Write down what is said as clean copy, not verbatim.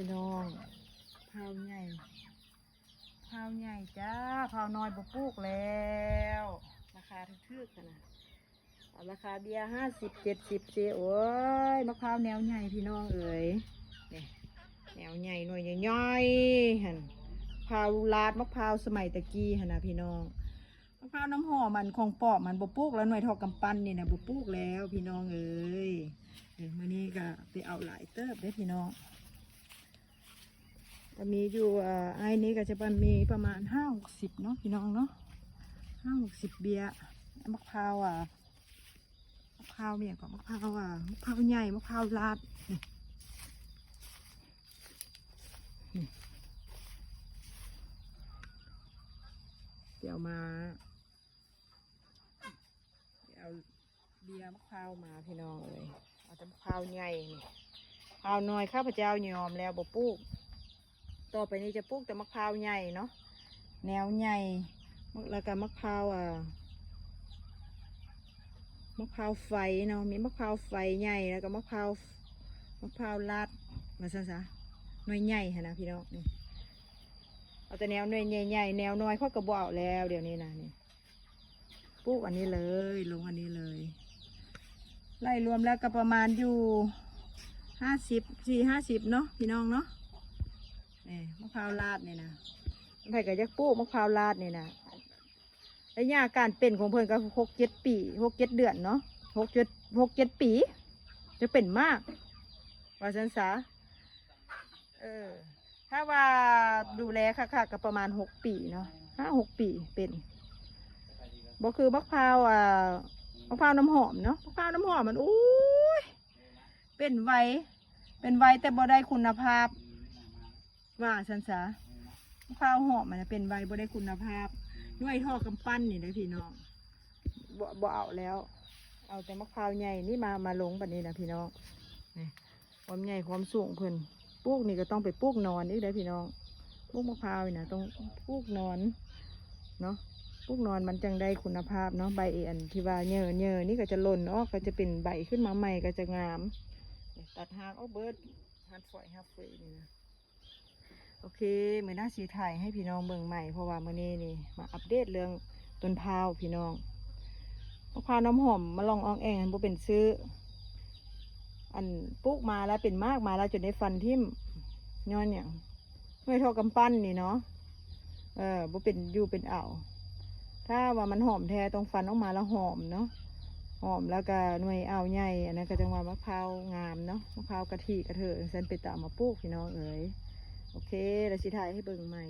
พี่น้องพาวใหญ่จ้าพาวน้อยบ่ปลูกแล้วราคาทึกๆกันนะราคาเบียร์50-70เจโอ้ยมะพร้าวแนวใหญ่พี่น้องเอ๋ยเนี่ยแนวใหญ่หน่วยใหญ่ๆหันพาวลาดมะพร้าวสมัยตะกี้หันนะพี่น้องมะพร้าวน้ำหอมมันของปอกมันบ่ปลูกแล้วหน่วยทอกำปั้นนี่นะบ่ปลูกแล้วพี่น้องเอ๋ยมื้อนี้ก็ไปเอาหลายเติบได้พี่น้องจะมีอยู่ไอ้นี้ก็จะมีประมาณ50-60เนาะพี่น้องเนาะ50-60เบียร์มะพร้าวมะพร้าวเนี่ยก็มะพร้าวมะพร้าวใหญ่มะพร้าวลาดเดี๋ยวมาเอาเบียร์มะพร้าวมาพี่น้องเลยเอาแต่มะพร้าวใหญ่นี่มะพร้าวน้อยข้าพเจ้ายอมแล้วบ่ปลูกต่อไปนี้จะปลูกแต่มะพร้าวใหญ่เนาะแนวใหญ่แล้วก็มะพร้าวมะพร้าวไฟเนาะมีมะพร้าวไฟใหญ่แล้วก็มะพร้าวลาดมาซะหน่วยใหญ่นะพี่น้องนี่เอาแต่แนวหน่วยใหญ่แนวน้อยเขากระบอกแล้วเดี๋ยวนี้นะนี่ปลูกอันนี้เลยลงอันนี้เลยไล่รวมแล้วก็ประมาณอยู่50-50เนาะพี่น้องเนาะนี่มะพร้าวลาดนี่นะใครก็จะปลูกมะพร้าวลาดนี่นะระยะการเป็นของเพิ่นก็6-7 ปี6-7 เดือนเนาะ6-7 ปีจะเป็นมากว่าสันสาถ้าว่าดูแลค่ะก็ประมาณ6 ปีเนาะ5-6 ปีเป็นบ่คือมะพร้าวมะพร้าวน้ำหอมเนาะมะพร้าวน้ำหอมมันโอ้ยเป็นไวแต่บ่ได้คุณภาพว่าสันสามะพร้าวหอมมันเป็นไวบ่ได้คุณภาพด้วยท่อกำปั้นนี่นะพี่น้องบ่เอาแล้วเอาแต่มะพร้าวใหญ่นี่มาลงแบบนี้นะพี่น้องนี่ความใหญ่ความสูงเพิ่นปลูกนี่ก็ต้องไปปลูกนอนนี่ได้พี่น้องปลูกมะพร้าวนี่นะต้องปลูกนอนเนาะปลูกนอนมันจังได้คุณภาพเนาะใบอันที่ว่าเยอะนี่ก็จะหล่นออกก็จะเป็นใบขึ้นมาใหม่ก็จะงามตัดหางเอาเบิร์ดหัดฝอยหัดเฟยนี่นะโอเคเหมือนหน้าสีถ่ายให้พี่น้องเบิ่งใหม่เพราะว่ามื้อนี้นี่มาอัปเดตเรื่องต้นพร้าวพี่น้องมะพร้าวน้ำหอมมาลองอองแองอันบ่เป็นซื้ออันปลูกมาแล้วเป็นมากมาแล้วจนได้ฟันทิ่มย้อนอย่างไม่เท่ากำปั้นนี่เนาะบ่เป็นอยู่เป็นอ่าวถ้าว่ามันหอมแท้ต้องฟันออกมาแล้วหอมเนาะหอมแล้วก็หน่วยอ่าวใหญ่อันนั้นก็จังว่ามะพร้าวงามเนาะมะพร้าวกะทิกระเทยฉันไปตามมาปลูกพี่น้องเอ๋ยโอเคแล้วสิถ่ายให้เบิ่งใหม่